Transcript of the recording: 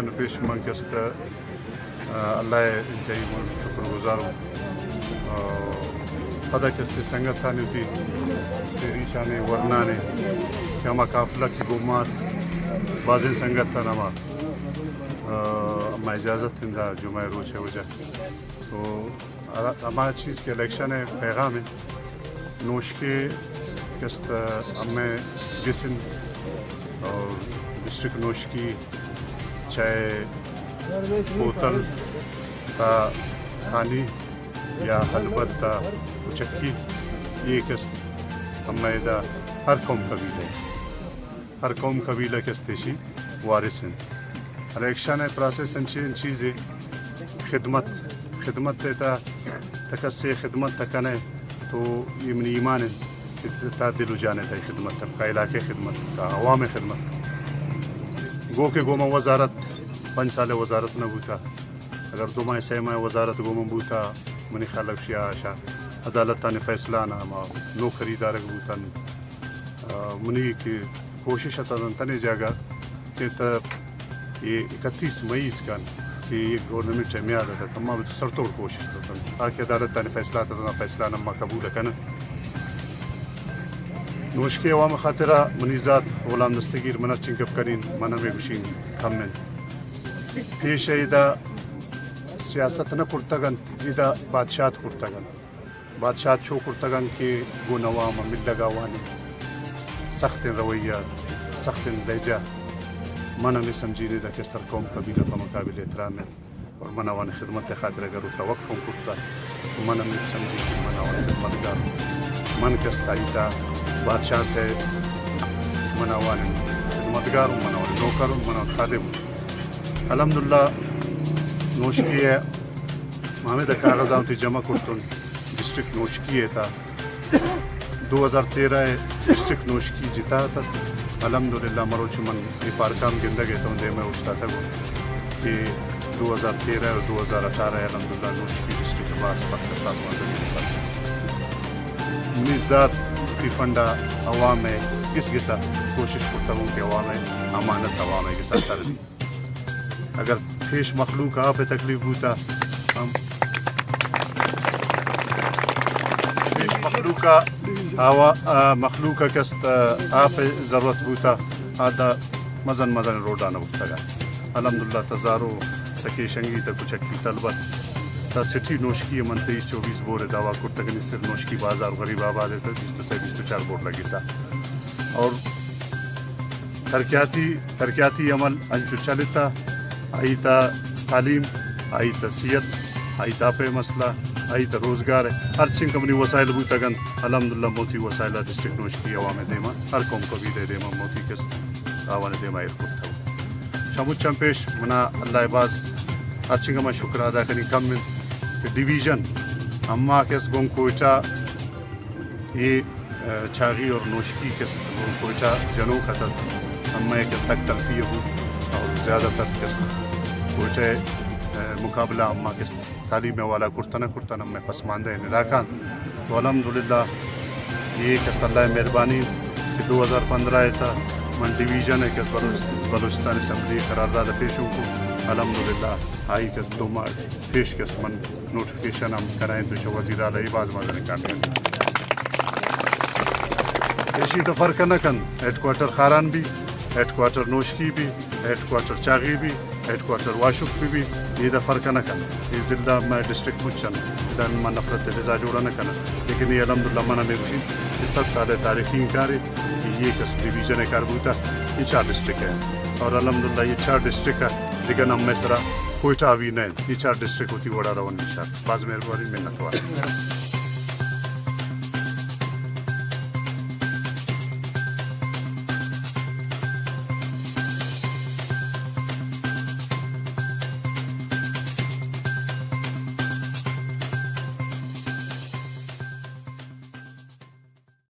election fish mankest Allah intai mun shukr guzar پتہ کس سنگت تھانی تھی تیری شانے ورنانے کہ ہما قافلہ کی گمار بازن سنگت تھا نما اما اجازت تھندا جمعہ روچ ہے وجہ تو اما چیز کے الیکشن ہے پیغام ہے نوش کے کست اما گسن اور ڈسٹرک نوش کی چاہے بوتل تا خانی یا حلبت تا چکی یہ قسط ہمیں ہر قوم قبیلہ قسطی وارث ہیں الیکشن پروسیس چیزیں خدمت تا تکس خدمت تکنے تو یہ ایمان ہے تا دل و جانے تا خدمت کا علاقے خدمت تا عوام خدمت گو کہ گوما وزارت 5 سال وزارت نہ بوتا اگر 2 ماہ 6 ماہ وزارت گوما بوتا منی خلق شیا شا عدالت نے فیصلہ نامہ نو خریدار بوتن منی کی کوشش تنے جگہ کہ یہ 31 مئی کا کہ یہ گورنمنٹ میاد تھا تمام سرتوڑ کوشش کرتا تاکہ عدالت نے فیصلہ تھا فیصلہ نامہ قبول کن نوش کے عوام خاطرہ منی ذات غلام دستگیر منر چنکب کرین منہ میں گشین کمن پیش ایدہ سیاست نہ کرتگن ایدہ بادشاہت کرتگن بادشاہت چھو کرتگن کہ گو نوام مل لگا وانی سخت رویہ سخت لہجہ منہ میں سمجھینے دا کہ سر قوم قبیلہ کا مقابل احترام ہے اور منہ وان خدمت خاطر اگر اس کا وقفوں کرتا تو منہ میں سمجھی کہ منہ وان خدمتگار من کستا ایتا بادشاہت ہے منہ وان خدمتگار منہ وان نوکر منہ وان خادم الحمدللہ نوش کی ہے ہمیں دا کاغذات جمع کرتن ڈسٹرک نوش کی ہے تھا 2013 ڈسٹرک نوش کی جتا تھا الحمدللہ مروچ من یہ پارکام گندہ گئے تھا میں اچھتا تھا کہ 2013 اور 2018 الحمدللہ نوش کی ڈسٹرک باس پاکستان منی ذات کی فنڈا عوام ہے کس کے ساتھ کوشش کرتا ہوں کہ عوام ہے امانت عوام ہے کے ساتھ سر اگر پیش مخلوق آپ تکلیف ہوتا ہم پیش مخلوق کا کست آپ ضرورت ہوتا آدھا مزن روڈانا ہوتا گا الحمدللہ تزارو تکی شنگی تا کچکی طلبت تا سٹھی نوشکی من 23-24 بور دعویٰ کرتگنی صرف نوشکی بازار غریب آباد ہے 23-24 بور لگی تھا اور ترقیاتی عمل انچو چلتا آئی تا تعلیم آئی تا صحت آئی تا پہ مسئلہ آئی تا روزگار ہے ہر چنگ کمنی وسائل بوتگن الحمدللہ موتی وسائلہ ڈسٹرک نوش کی عوام دیما ہر قوم کو بھی دے دیما موتی کس آوان دیما ایرپورٹ تھا شامود چمپیش منا اللہ باز ہر چنگ میں شکر ادا کرنی کم من کہ ڈیویژن اما کس گون کوئچا یہ چھاغی اور نوشکی کس گون کوئچا جنو خطر اما ایک تک تلفیہ ہو اور زیادہ تر کس کوئچے مقابلہ اما کس تعلیم والا کرتنا میں پسماندہ علاقہ تو الحمدللہ یہ کس اللہ مہربانی کہ 2015 تھا من ڈیویژن ہے کس بلوچستان اسمبلی قرارداد پیشوں کو الحمدللہ آئی کس 2 ماہ پیش کس من نوٹیفیکیشن ہم کرائیں تو وزیر اعلیٰ باز مازن کامل ایشی تو فرق نہ کن ہیڈ کوارٹر خاران بھی ہیڈ کوارٹر نوشکی بھی ہیڈ کوارٹر چاغی بھی ہیڈ کوارٹر واشک بھی یہ دا فرق نہ کن یہ ضلع میں ڈسٹرک مچن دن میں نفرت جزا جوڑا نہ کنا لیکن یہ الحمدللہ منع میں بھی یہ 7 سال تاریخی کارے کہ یہ کس ڈویژن ہے کاربوتا یہ 4 ڈسٹرک ہے اور الحمدللہ یہ 4 ڈسٹرک ہے لیکن ہم میں سرا کوئٹہ بھی نہیں یہ 4 ڈسٹرک ہوتی وڑا روان نشاد باز مہربانی منت والا